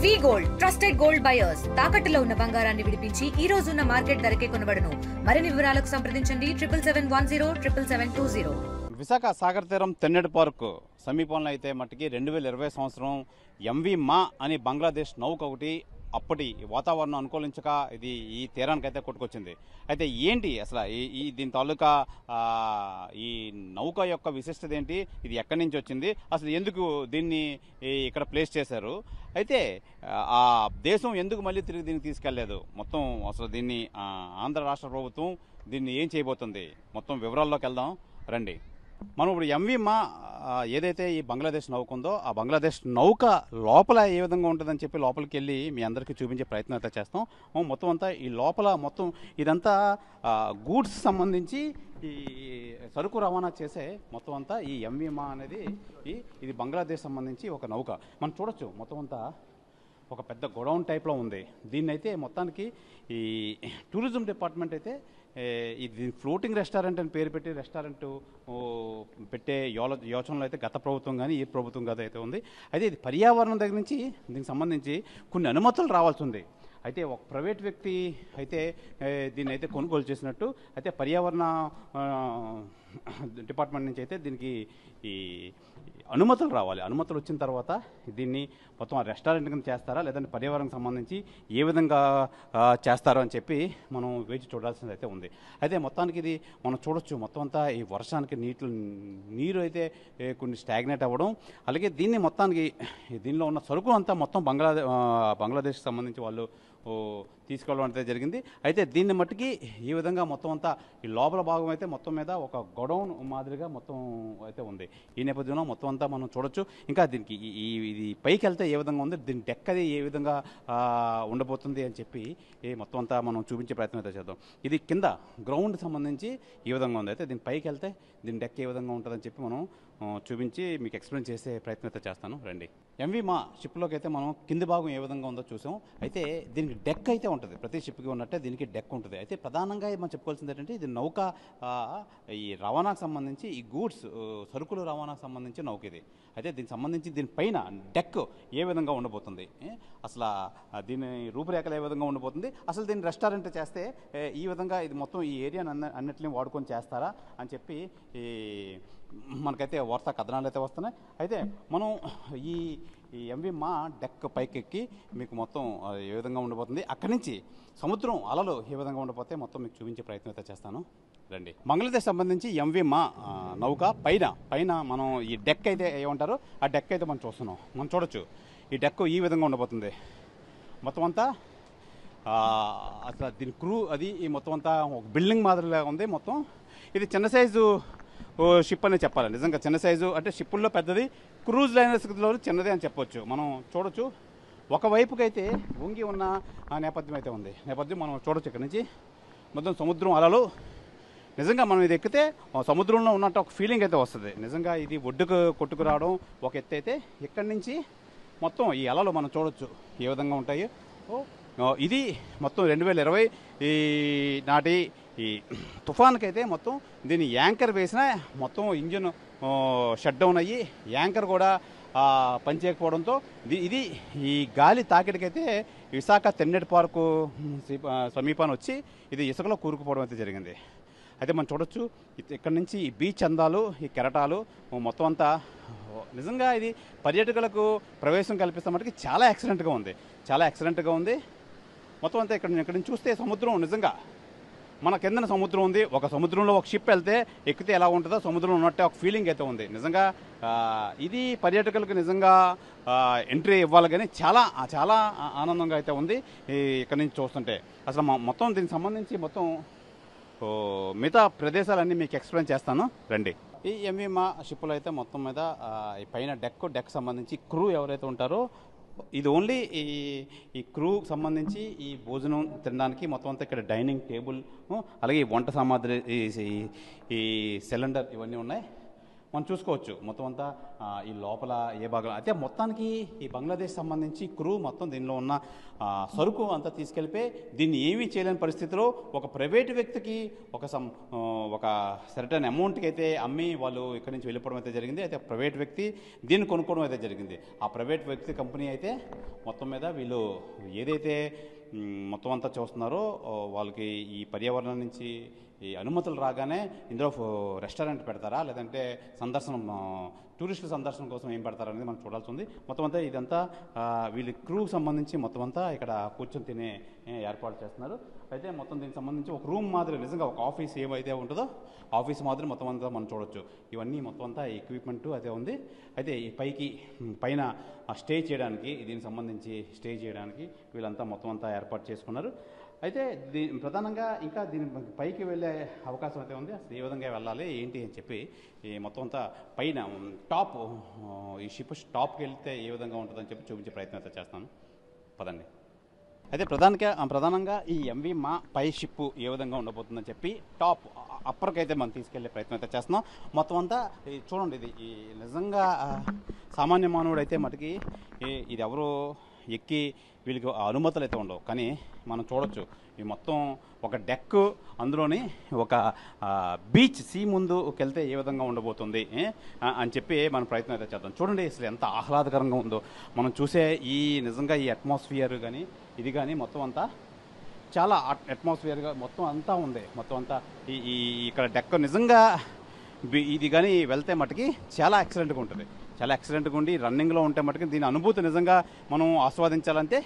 వి gold trusted gold buyers తాకట్టులో ఉన్న బంగారాన్ని విడిపించి ఈ రోజు ఉన్న మార్కెట్ ధరకే కొనబడును. మరిన్ని వివరాలకు సంప్రదించండి 77107720. విశాఖ సాగర్ తీరం తెన్నెడు పార్క్ సమీపంలో అయితే మట్టికి 2020 సంవత్సరం ఎంవి మా అని బంగ్లాదేశ్ నౌక ఒకటి అప్పటి వాతావరణం అనుకూలించక ఇది ఈ తీరానికి అయితే కొట్టుకొచ్చింది. అయితే ఏంటి అసలు ఈ దీని తాలూకా ఈ నౌక యొక్క విశిష్టత ఏంటి, ఇది ఎక్కడి నుంచి వచ్చింది, అసలు ఎందుకు దీన్ని ఇక్కడ ప్లేస్ చేశారు, అయితే ఆ దేశం ఎందుకు మళ్ళీ తిరిగి దీన్ని తీసుకెళ్లేదు, మొత్తం అసలు దీన్ని ఆంధ్ర రాష్ట్ర ప్రభుత్వం దీన్ని ఏం చేయబోతుంది, మొత్తం వివరాల్లోకి వెళ్దాం రండి. మనం ఇప్పుడు ఎంవి మా ఏదైతే ఈ బంగ్లాదేశ్ నౌక ఉందో ఆ బంగ్లాదేశ్ నౌక లోపల ఏ విధంగా ఉంటుందని చెప్పి లోపలికి వెళ్ళి మీ అందరికీ చూపించే ప్రయత్నం అయితే చేస్తాం. మొత్తం అంతా ఈ లోపల మొత్తం ఇదంతా గూడ్స్ సంబంధించి ఈ సరుకు రవాణా చేసే మొత్తం అంతా ఈ ఎంవి మా అనేది ఇది బంగ్లాదేశ్ సంబంధించి ఒక నౌక. మనం చూడొచ్చు మొత్తం అంతా ఒక పెద్ద గొడౌన్ టైప్లో ఉంది. దీన్ని అయితే మొత్తానికి ఈ టూరిజం డిపార్ట్మెంట్ అయితే ఇది ఫ్లోటింగ్ రెస్టారెంట్ అని పేరు పెట్టి రెస్టారెంట్ పెట్టే యోచనలో అయితే గత ప్రభుత్వం కానీ ఈ ప్రభుత్వం కాదు అయితే ఉంది. అయితే ఇది పర్యావరణం దగ్గర నుంచి దీనికి సంబంధించి కొన్ని అనుమతులు రావాల్సి ఉంది. అయితే ఒక ప్రైవేట్ వ్యక్తి అయితే దీన్ని అయితే కొనుగోలు చేసినట్టు అయితే పర్యావరణ డిపార్ట్మెంట్ నుంచి అయితే దీనికి ఈ అనుమతులు రావాలి. అనుమతులు వచ్చిన తర్వాత దీన్ని మొత్తం రెస్టారెంట్ కింద చేస్తారా లేదంటే పర్యావరణం సంబంధించి ఏ విధంగా చేస్తారో అని చెప్పి మనం వేచి చూడాల్సింది అయితే ఉంది. అయితే మొత్తానికి ఇది మనం చూడొచ్చు మొత్తం అంతా ఈ వర్షానికి నీరు అయితే కొన్ని స్టాగ్నేట్ అవ్వడం, అలాగే దీన్ని మొత్తానికి దీనిలో ఉన్న సరుకు అంతా మొత్తం బంగ్లాదేశ్కి సంబంధించి వాళ్ళు తీసుకెళ్ళడం అయితే జరిగింది. అయితే దీన్ని మట్టుకి ఈ విధంగా మొత్తం అంతా ఈ లోపల భాగం అయితే మొత్తం మీద ఒక గొడౌన్ మాదిరిగా మొత్తం అయితే ఉంది. ఈ నేపథ్యంలో మొత్తం అంతా మనం చూడొచ్చు. ఇంకా దీనికి ఇది పైకి వెళ్తే ఏ విధంగా ఉంది, దీని డెక్ అది ఏ విధంగా ఉండబోతుంది అని చెప్పి మొత్తం అంతా మనం చూపించే ప్రయత్నం అయితే చేద్దాం. ఇది కింద గ్రౌండ్ సంబంధించి ఈ విధంగా ఉంది. అయితే దీని పైకి వెళ్తే దీని డెక్ ఏ విధంగా ఉంటుందని చెప్పి మనం చూపించి మీకు ఎక్స్ప్లెయిన్ చేసే ప్రయత్నం అయితే చేస్తాను రండి. ఎంవి మా షిప్లోకి అయితే మనం కింది భాగం ఏ విధంగా ఉందో చూసాం. అయితే దీనికి డెక్ అయితే ఉంటుంది, ప్రతి షిప్కి ఉన్నట్టే దీనికి డెక్ ఉంటుంది. అయితే ప్రధానంగా మనం చెప్పుకోవాల్సింది ఏంటంటే ఇది నౌక ఈ రవాణాకు సంబంధించి ఈ గూడ్స్ సరుకులు రవాణాకు సంబంధించి నౌక ఇది. అయితే దీనికి సంబంధించి దీనిపైన డెక్ ఏ విధంగా ఉండబోతుంది, అసలు దీని రూపురేఖలు ఏ విధంగా ఉండబోతుంది, అసలు దీన్ని రెస్టారెంట్ చేస్తే ఈ విధంగా ఇది మొత్తం ఈ ఏరియాని అన్నిటిని వాడుకొని చేస్తారా అని చెప్పి మనకైతే వార్తా కథనాలు అయితే వస్తున్నాయి. అయితే మనం ఈ ఎంవి మా డెక్ పైకి ఎక్కి మీకు మొత్తం ఏ విధంగా ఉండబోతుంది, అక్కడి నుంచి సముద్రం అలలు ఏ విధంగా ఉండబోతే మొత్తం మీకు చూపించే ప్రయత్నం అయితే చేస్తాను రండి. బంగ్లాదేశ్ సంబంధించి ఎంవి మా నౌక పైన మనం ఈ డెక్ అయితే ఏమంటారో ఆ డెక్ అయితే మనం చూస్తున్నాం. మనం చూడొచ్చు ఈ డెక్ ఈ విధంగా ఉండబోతుంది. మొత్తం అంతా అసలు దీని క్రూ అది ఈ మొత్తం అంతా ఒక బిల్డింగ్ మాదిరిగా ఉంది. మొత్తం ఇది చిన్న సైజు షిప్ అనే చెప్పాలి. నిజంగా చిన్న సైజు అంటే షిప్పుల్లో పెద్దది, క్రూజ్ లైనర్స్లో చిన్నది అని చెప్పొచ్చు. మనం చూడొచ్చు ఒకవైపుకైతే వంగి ఉన్న నేపథ్యం అయితే ఉంది. నేపథ్యం మనం చూడొచ్చు ఇక్కడ నుంచి మొత్తం సముద్రం అలలు. నిజంగా మనం ఇది ఎక్కితే సముద్రంలో ఉన్నట్టు ఒక ఫీలింగ్ అయితే వస్తుంది. నిజంగా ఇది ఒడ్డుకు కొట్టుకు రావడం ఒక ఎత్తు అయితే ఇక్కడి నుంచి మొత్తం ఈ అలలు మనం చూడొచ్చు ఏ విధంగా ఉంటాయి. ఇది మొత్తం 2020 నాటి ఈ తుఫాన్కి అయితే మొత్తం దీన్ని యాంకర్ వేసిన మొత్తం ఇంజిన్ షట్ డౌన్ అయ్యి యాంకర్ కూడా పనిచేయకపోవడంతో ఇది ఈ గాలి తాకిడికైతే విశాఖ తెన్నెడు పార్కు సమీపాన్ని వచ్చి ఇది ఇసుకలో కూరుకుపోవడం అయితే జరిగింది. అయితే మనం చూడొచ్చు ఇక్కడ నుంచి ఈ బీచ్ అందాలు, ఈ కెరటాలు మొత్తం అంతా నిజంగా ఇది పర్యాటకులకు ప్రవేశం కల్పిస్తామంటే చాలా ఎక్సలెంట్గా ఉంది. మొత్తం అంతా ఇక్కడ నుంచి చూస్తే సముద్రం నిజంగా మన కిందన సముద్రం ఉంది. ఒక సముద్రంలో ఒక షిప్ వెళ్తే ఎక్కితే ఎలా ఉంటుందో సముద్రంలో ఉన్నట్టే ఒక ఫీలింగ్ అయితే ఉంది. నిజంగా ఇది పర్యాటకులకు నిజంగా ఎంట్రీ ఇవ్వాలి కానీ చాలా ఆనందంగా అయితే ఉంది ఇక్కడ నుంచి చూస్తుంటే. అసలు మొత్తం దీనికి సంబంధించి మొత్తం మిగతా ప్రదేశాలన్నీ మీకు ఎక్స్ప్లెయిన్ చేస్తాను రండి. ఈ ఎంవి మా షిప్లో అయితే మొత్తం మీద ఈ పైన డెక్ సంబంధించి క్రూ ఎవరైతే ఉంటారో ఇది ఓన్లీ ఈ క్రూ సంబంధించి ఈ భోజనం తినడానికి మొత్తం అంతా ఇక్కడ డైనింగ్ టేబుల్, అలాగే వంట సామాగ్రి, ఈ సిలిండర్ ఇవన్నీ ఉన్నాయి. మనం చూసుకోవచ్చు మొత్తం అంతా ఈ లోపల ఏ భాగం అయితే మొత్తానికి ఈ బంగ్లాదేశ్ సంబంధించి క్రూ మొత్తం దీనిలో ఉన్న సరుకు అంతా తీసుకెళ్ళిపోయి దీన్ని ఏమీ చేయలేని పరిస్థితిలో ఒక ప్రైవేటు వ్యక్తికి ఒక సర్టన్ అమౌంట్కి అయితే అమ్మి వాళ్ళు ఇక్కడి నుంచి వెళ్ళిపోవడం అయితే జరిగింది. అయితే ప్రైవేట్ వ్యక్తి దీన్ని కొనుక్కోవడం అయితే జరిగింది. ఆ ప్రైవేట్ వ్యక్తి కంపెనీ అయితే మొత్తం మీద వీళ్ళు ఏదైతే మొత్తం అంతా చూస్తున్నారో వాళ్ళకి ఈ పర్యావరణం నుంచి ఈ అనుమతులు రాగానే ఇందులో రెస్టారెంట్ పెడతారా లేదంటే టూరిస్టుల సందర్శనం కోసం ఏం పెడతారా అనేది మనం చూడాల్సి ఉంది. మొత్తం అంతా ఇదంతా వీళ్ళ క్రూకి సంబంధించి మొత్తం అంతా ఇక్కడ కూర్చొని తినే ఏర్పాటు చేస్తున్నారు. అయితే మొత్తం దీనికి సంబంధించి ఒక రూమ్ మాదిరి నిజంగా ఒక ఆఫీస్ ఏమైతే ఉంటుందో ఆఫీస్ మాదిరి మొత్తం అంతా మనం చూడొచ్చు. ఇవన్నీ మొత్తం అంతా ఎక్విప్మెంట్ అయితే ఉంది. అయితే ఈ పైన స్టే చేయడానికి దీనికి సంబంధించి స్టే చేయడానికి వీళ్ళంతా మొత్తం అంతా ఏర్పాటు చేసుకున్నారు. అయితే ప్రధానంగా ఇంకా దీని పైకి వెళ్ళే అవకాశం అయితే ఉంది. అసలు ఏ విధంగా వెళ్ళాలి ఏంటి అని చెప్పి ఈ మొత్తం అంతా పైన టాప్ ఈ షిప్ టాప్కి వెళ్తే ఏ విధంగా ఉంటుందని చెప్పి చూపించే ప్రయత్నం అయితే చేస్తాను. పదండి. అయితే ప్రధానంగా ఈ ఎంవి మా పై షిప్ ఏ విధంగా ఉండబోతుందని చెప్పి టాప్ అప్పర్కి అయితే మనం తీసుకెళ్లే ప్రయత్నం అయితే చేస్తున్నాం. మొత్తం అంతా చూడండి, ఇది ఈ నిజంగా సామాన్య మానవుడు అయితే మటుకి ఇది ఎవరు ఎక్కి వీళ్ళకి అనుమతులు అయితే ఉండవు. కానీ మనం చూడొచ్చు ఈ మొత్తం ఒక డెక్, అందులోని ఒక బీచ్ సీ ముందుకు వెళ్తే ఏ విధంగా ఉండబోతుంది అని చెప్పి మనం ప్రయత్నం అయితే చేద్దాం. చూడండి అసలు ఎంత ఆహ్లాదకరంగా ఉందో మనం చూసే ఈ నిజంగా ఈ అట్మాస్ఫియర్ కానీ ఇది కానీ మొత్తం అంతా చాలా అట్మాస్ఫియర్గా మొత్తం అంతా ఉంది. మొత్తం అంతా ఈ ఇక్కడ డెక్ నిజంగా ఇది కానీ వెళ్తే మటుకి చాలా ఎక్సలెంట్గా ఉంటుంది. చాలా ఎక్సలెంట్గా ఉండి రన్నింగ్లో ఉంటే మటుకు దీని అనుభూతి నిజంగా మనం ఆస్వాదించాలంటే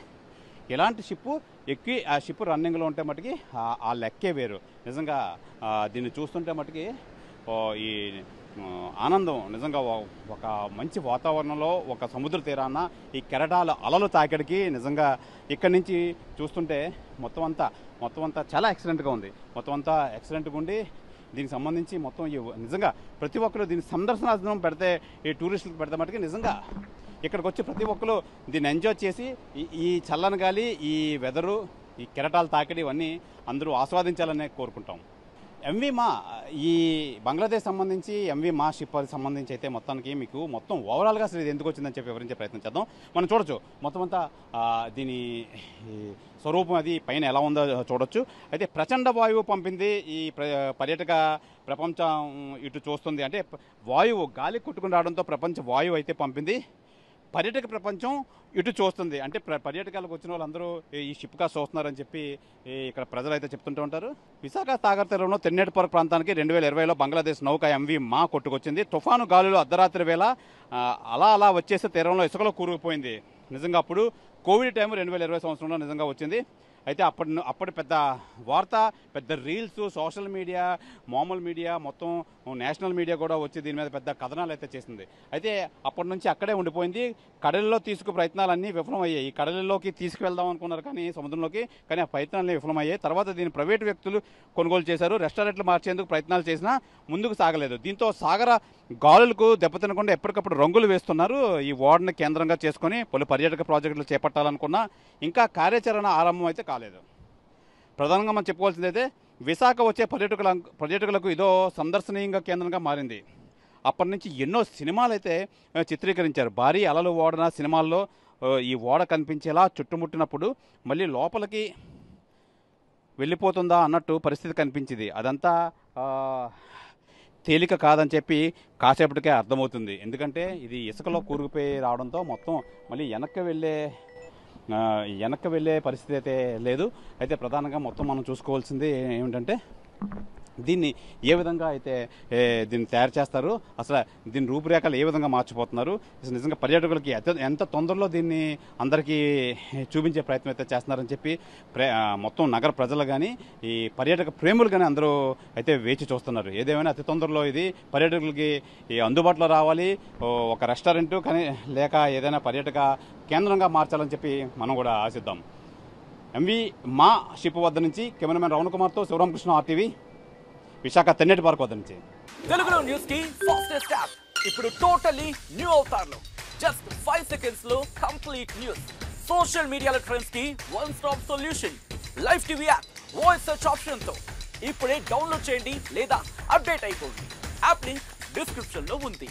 ఎలాంటి షిప్పు ఎక్కి ఆ షిప్ రన్నింగ్లో ఉంటే మటుకి ఆ లెక్కే వేరు. నిజంగా దీన్ని చూస్తుంటే మటుకి ఈ ఆనందం నిజంగా ఒక మంచి వాతావరణంలో ఒక సముద్ర తీరాన ఈ కెరటాల అలలు తాకిడికి నిజంగా ఇక్కడి నుంచి చూస్తుంటే మొత్తం అంతా చాలా ఎక్సలెంట్గా ఉంది. మొత్తం అంతా ఎక్సలెంట్గా ఉండి దీనికి సంబంధించి మొత్తం నిజంగా ప్రతి ఒక్కరు దీన్ని సందర్శనార్థం పెడితే ఈ టూరిస్టులకు పెడితే మటుకు నిజంగా ఇక్కడికి వచ్చి ప్రతి ఒక్కరు దీన్ని ఎంజాయ్ చేసి ఈ చల్లని గాలి, ఈ వెదరు, ఈ కెరటాలు తాకిడి ఇవన్నీ అందరూ ఆస్వాదించాలనే కోరుకుంటాం. ఎంవి మా ఈ బంగ్లాదేశ్ సంబంధించి ఎంవి మా షిప్ సంబంధించి అయితే మొత్తానికి మీకు మొత్తం ఓవరాల్గా అసలు ఇది ఎందుకు వచ్చిందని చెప్పి వివరించే ప్రయత్నం చేద్దాం. మనం చూడొచ్చు మొత్తం అంతా దీని స్వరూపం అది పైన ఎలా ఉందో చూడొచ్చు. అయితే ప్రచండ వాయువు పంపింది ఈ పర్యాటక ప్రపంచం ఇటు చూస్తుంది. అంటే వాయువు గాలి కొట్టుకుని రావడంతో ప్రపంచ వాయువు అయితే పంపింది, పర్యాటక ప్రపంచం ఇటు చూస్తుంది. అంటే పర్యాటకాలకు వచ్చిన వాళ్ళందరూ ఈ షిప్ కాస్ట్ చూస్తున్నారని చెప్పి ఇక్కడ ప్రజలు అయితే చెప్తుంటూ ఉంటారు. విశాఖ సాగర్ తీరంలో తెన్నేటిపొర ప్రాంతానికి 2020లో బంగ్లాదేశ్ నౌక ఎంవి మా కొట్టుకొచ్చింది. తుఫాను గాలులు అర్ధరాత్రి వేళ అలా వచ్చేసి తీరంలో ఇసుకలో కూరుకుపోయింది. నిజంగా అప్పుడు కోవిడ్ టైం 2020 సంవత్సరంలో నిజంగా వచ్చింది. అయితే అప్పటి పెద్ద వార్త, పెద్ద రీల్స్, సోషల్ మీడియా, మామూలు మీడియా, మొత్తం నేషనల్ మీడియా కూడా వచ్చి దీని మీద పెద్ద కథనాలు అయితే చేసింది. అయితే అప్పటి నుంచి అక్కడే ఉండిపోయింది. కడలిలో ప్రయత్నాలన్నీ విఫలమయ్యాయి. కడలిలోకి తీసుకువెళ్దాం అనుకున్నారు కానీ సముద్రంలోకి, కానీ ఆ ప్రయత్నాలన్నీ విఫలమయ్యాయి. తర్వాత దీన్ని ప్రైవేటు వ్యక్తులు కొనుగోలు చేశారు. రెస్టారెంట్లు మార్చేందుకు ప్రయత్నాలు చేసినా ముందుకు సాగలేదు. దీంతో సాగర గాలులకు దెబ్బతినకుండా ఎప్పటికప్పుడు రంగులు వేస్తున్నారు. ఈ ఓడని కేంద్రంగా చేసుకుని పలు పర్యాటక ప్రాజెక్టులు చేపట్టాలనుకున్నా ఇంకా కార్యాచరణ ఆరంభం అయితే కాలేదు. ప్రధానంగా మనం చెప్పుకోవాల్సిందైతే విశాఖ వచ్చే పర్యాటకులకు ఇదో సందర్శనీయంగా కేంద్రంగా మారింది. అప్పటి నుంచి ఎన్నో సినిమాలు అయితే చిత్రీకరించారు. భారీ అలలు ఓడన సినిమాల్లో ఈ ఓడ కనిపించేలా చుట్టుముట్టినప్పుడు మళ్ళీ లోపలికి వెళ్ళిపోతుందా అన్నట్టు పరిస్థితి కనిపించింది. అదంతా తేలిక కాదని చెప్పి కాసేపటికే అర్థమవుతుంది. ఎందుకంటే ఇది ఇసుకలో కూరుకుపోయి రావడంతో మొత్తం మళ్ళీ వెనక్కి వెళ్ళే పరిస్థితి అయితే లేదు. అయితే ప్రధానంగా మొత్తం మనం చూసుకోవాల్సింది ఏమిటంటే దీన్ని ఏ విధంగా అయితే దీన్ని తయారు చేస్తారు, అసలు దీని రూపురేఖలు ఏ విధంగా మార్చిపోతున్నారు, అసలు నిజంగా పర్యాటకులకి ఎంత తొందరలో దీన్ని అందరికీ చూపించే ప్రయత్నం అయితే చేస్తున్నారని చెప్పి మొత్తం నగర ప్రజలు కానీ ఈ పర్యాటక ప్రేములు కానీ అందరూ అయితే వేచి చూస్తున్నారు. ఏదేమైనా అతి తొందరలో ఇది పర్యాటకులకి అందుబాటులో రావాలి. ఒక రెస్టారెంట్ కానీ లేక ఏదైనా పర్యాటక కేంద్రంగా మార్చాలని చెప్పి మనం కూడా ఆశిద్దాం. ఎంవి మా షిప్ వద్ద నుంచి కెమెరామెన్ రవణ కుమార్తో శివరామకృష్ణ, RTV, విశాఖ తెన్నేటిపొర వద్ద నుంచి. తెలుగులో న్యూస్ కి ఫాస్టెస్ట్ యాప్ ఇప్పుడు టోటలీ న్యూ అవతార్లో జస్ట్ 5 seconds లో కంప్లీట్ న్యూస్, సోషల్ మీడియాలో ట్రెండ్స్ కి one stop solution, live TV app, voice search option తో ఇప్పుడే డౌన్లోడ్ చేయండి లేదా అప్డేట్ అయిపోండి. యాప్ లింక్ డిస్క్రిప్షన్ లో ఉంది.